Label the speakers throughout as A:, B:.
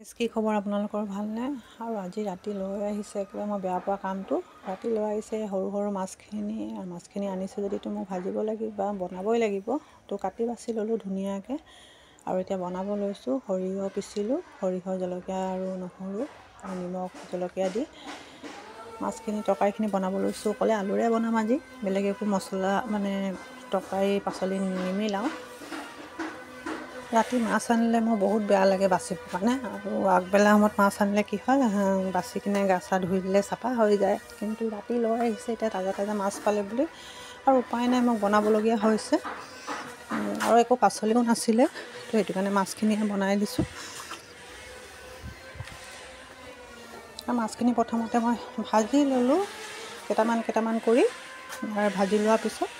A: কি খবৰ আপোনালোকৰ ভালনে? আৰু আজি ৰাতি লৈ আহিছে একেবাৰে মই বেয়া পোৱা কামটো। ৰাতি লৈ আহিছে সৰু সৰু মাছখিনি, আৰু মাছখিনি আনিছে যদিতো মোক ভাজিব লাগিব বা বনাবই লাগিব। তো কাটি বাছি ল'লোঁ ধুনীয়াকৈ, আৰু এতিয়া বনাব লৈছোঁ। সৰিয়হ পিচিলোঁ, সৰিয়হ জলকীয়া আৰু নহৰু আৰু নিমখ জলকীয়া দি মাছখিনি তৰকাৰীখিনি বনাব লৈছোঁ। অকলে আলুৰে বনাম আজি, বেলেগ একো মছলা তৰকাৰী পাচলি নিমিলাওঁ। ৰাতি মাছ আনিলে মোৰ বহুত বেয়া লাগে বাচিবৰ কাৰণে, আৰু আগবেলা সময়ত মাছ আনিলে কি হয় বাচি কিনে গা চা ধুই দিলে চাফা হৈ যায়। কিন্তু ৰাতি লৈ আহিছে এতিয়া তাজা তাজা মাছ পালে বুলি, আৰু উপায় নাই মোক বনাবলগীয়া হৈছে। আৰু একো পাচলিও নাছিলে, তো সেইটো কাৰণে মাছখিনিহে বনাই দিছোঁ। আৰু মাছখিনি প্ৰথমতে মই ভাজি ল'লোঁ কেইটামান কৰি, আৰু ভাজি লোৱাৰ পিছত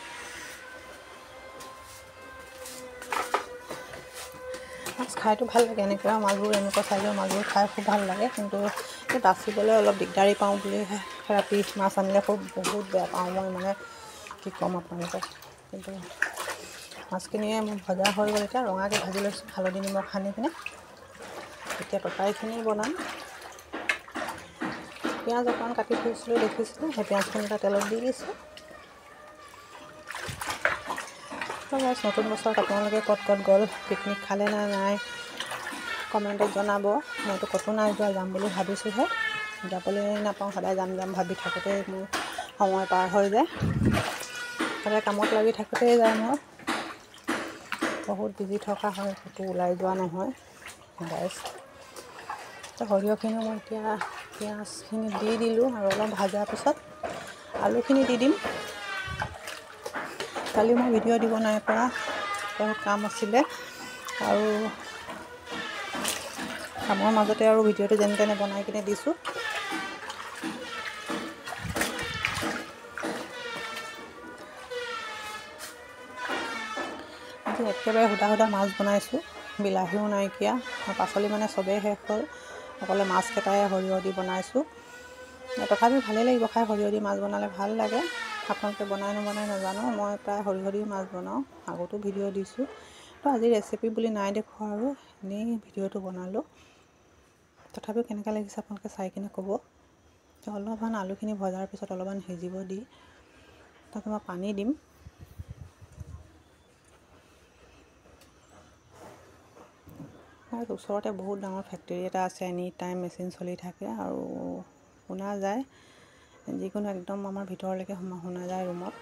A: মাছ খাইতো ভাল লাগে, এনেকুৱা মাছবোৰ এনেকুৱা চাইজৰ মাছবোৰ খাই খুব ভাল লাগে। কিন্তু বাচিবলৈ অলপ দিগদাৰী পাওঁ বুলিহে ৰাতি মাছ আনিলে বহুত বেয়া পাওঁ মই, কি ক'ম আপোনালোকক। কিন্তু মাছখিনিয়ে মোৰ ভজা হৈ গ'ল, এতিয়া ৰঙাকৈ ভাজি লৈছোঁ হালধি নিমখ সানি কিনে। এতিয়া তৰকাৰীখিনি বনাম। পিঁয়াজ অকণমান কাটি থৈছিলোঁ দেখিছিলোঁ, সেই পিঁয়াজখিনি এটা তেলত দি দিছোঁ। নতুন বছৰত আপোনালোকে ক'ত গ'ল, পিকনিক খালে নে নাই কমেণ্টত জনাব। মইতো ক'তো নাই যোৱা, যাম বুলি ভাবিছোঁহে, যাবলৈ নাপাওঁ। সদায় যাম ভাবি থাকোঁতেই মোৰ সময় পাৰ হৈ যায়, সদায় কামত লাগি থাকোঁতেই যায় মোৰ। বহুত বিজি থকা হয়, ক'তো ওলাই যোৱা নহয় গাইছ। সৰিয়হখিনি মই এতিয়া পিঁয়াজখিনি দি দিলোঁ, আৰু অলপ ভজাৰ পিছত আলুখিনি দি দিম। কালি মই ভিডিঅ' দিব নাই পৰা, বহুত কাম আছিলে, আৰু কামৰ মাজতে আৰু ভিডিঅ'টো যেনে তেনে বনাই কিনে দিছোঁ। আজি একেবাৰে সুদা মাছ বনাইছোঁ, বিলাহীও নাইকিয়া, পাচলি চবেই শেষ হ'ল, অকলে মাছকেইটাই সৰিয়হ দি বনাইছোঁ। তথাপিও ভালেই লাগিব খাই, সৰিয়হ দি মাছ বনালে ভাল লাগে। আপোনালোকে বনাই নাজানো, মই প্ৰায় সৰিয়হ দি মাছ বনাওঁ, আগতো ভিডিঅ' দিছোঁ। তো আজি ৰেচিপি বুলি নাই দেখোৱা, আৰু এনেই ভিডিঅ'টো বনালোঁ। তথাপিও কেনেকৈ লাগিছে আপোনালোকে চাই কিনে ক'ব। অলপমান আলুখিনি ভজাৰ পিছত অলপমান সিজিব দি তাত মই পানী দিম। আৰু ওচৰতে বহুত ডাঙৰ ফেক্টৰী এটা আছে, এনি টাইম মেচিন চলি থাকে, আৰু শুনা যায় যিকোনো একদম আমাৰ ভিতৰলৈকে শুনা যায় ৰুমত।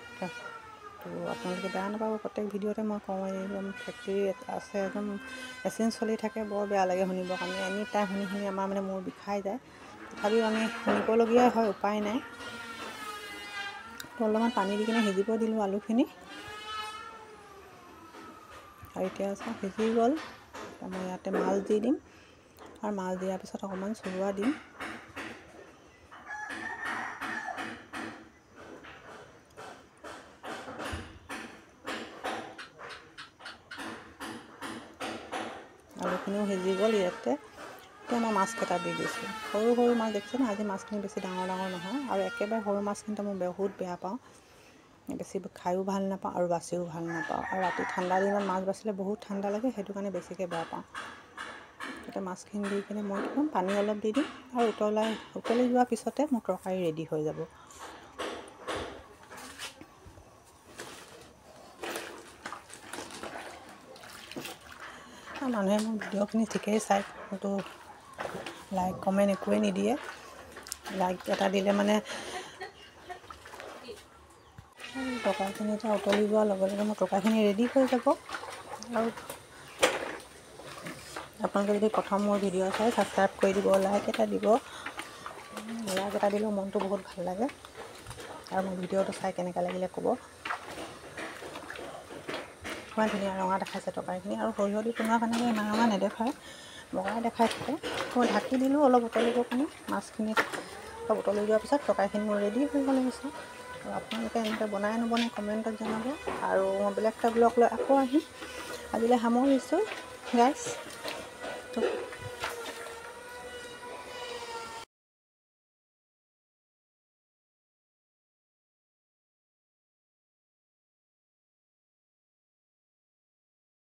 A: তো আপোনালোকে বেয়া নাপাব, প্ৰত্যেক ভিডিঅ'তে মই কওঁ একদম ফেক্টৰী আছে, একদম মেচিন চলি থাকে, বৰ বেয়া লাগে শুনিবৰ কাৰণে। এনি টাইম শুনি আমাৰ মূৰ বিষাই যায়, তথাপিও আমি শুনিবলগীয়া হয়, উপায় নাই। তো অলপমান পানী দি কিনে সিজিব দিলোঁ আলুখিনি, আৰু এতিয়া সিজি গ'ল। মই ইয়াতে মাছ দি দিম, আৰু মাছ দিয়াৰ পিছত অকণমান চুৰুৱা দিম। আলুখিনিও সিজি গ'ল। ইয়াতে এতিয়া মই মাছকেইটা দি দিছোঁ, সৰু মাছ দেখিছেনে? আজি মাছখিনি বেছি ডাঙৰ নহয়, আৰু একেবাৰে সৰু মাছখিনিতো মই বহুত বেয়া পাওঁ, বেছি খায়ো ভাল নাপাওঁ আৰু বাচিও ভাল নাপাওঁ। আৰু ৰাতি ঠাণ্ডা দিনত মাছ বাচিলে বহুত ঠাণ্ডা লাগে, সেইটো কাৰণে বেছিকৈ বেয়া পাওঁ। এতিয়া মাছখিনি দি কিনে মই কি কৰিম, পানী অলপ দি দিম, আৰু উতলি যোৱাৰ পিছতে মোৰ তৰকাৰী ৰেডি হৈ যাব। মানুহে মোৰ ভিডিঅ'খিনি ঠিকেই চায়, কিন্তু লাইক কমেণ্ট একোৱেই নিদিয়ে। লাইক এটা দিলে তৰকাৰীখিনি এতিয়া উতলি যোৱাৰ লগে লগে মোৰ তৰকাৰীখিনি ৰেডি হৈ যাব। আৰু আপোনালোকে যদি প্ৰথম মোৰ ভিডিঅ' চাই, ছাবস্ক্ৰাইব কৰি দিব, লাইক এটা দিব। লাইক এটা দিলেও মনটো বহুত ভাল লাগে। আৰু মোৰ ভিডিঅ'টো চাই কেনেকৈ লাগিলে ক'ব। ইমান ধুনীয়া ৰঙা দেখাইছে তৰকাৰীখিনি, আৰু সৰিয়হ দি বনোৱাৰ কাৰণে ইমান ৰঙা নেদেখায়, বগাই দেখাই থাকে। মই ঢাকি দিলোঁ অলপ উতলিবৰ কাৰণে। মাছখিনি অলপ উতলি যোৱাৰ পিছত তৰকাৰীখিনি মোৰ ৰেডি হৈ গ'ল হৈছে। আৰু আপোনালোকে এনেকৈ বনাই কমেণ্টত জনাব, আৰু মই বেলেগ এটা ব্লগ লৈ আকৌ আহিম। আজিলৈ সামৰিছোঁ গাইছ।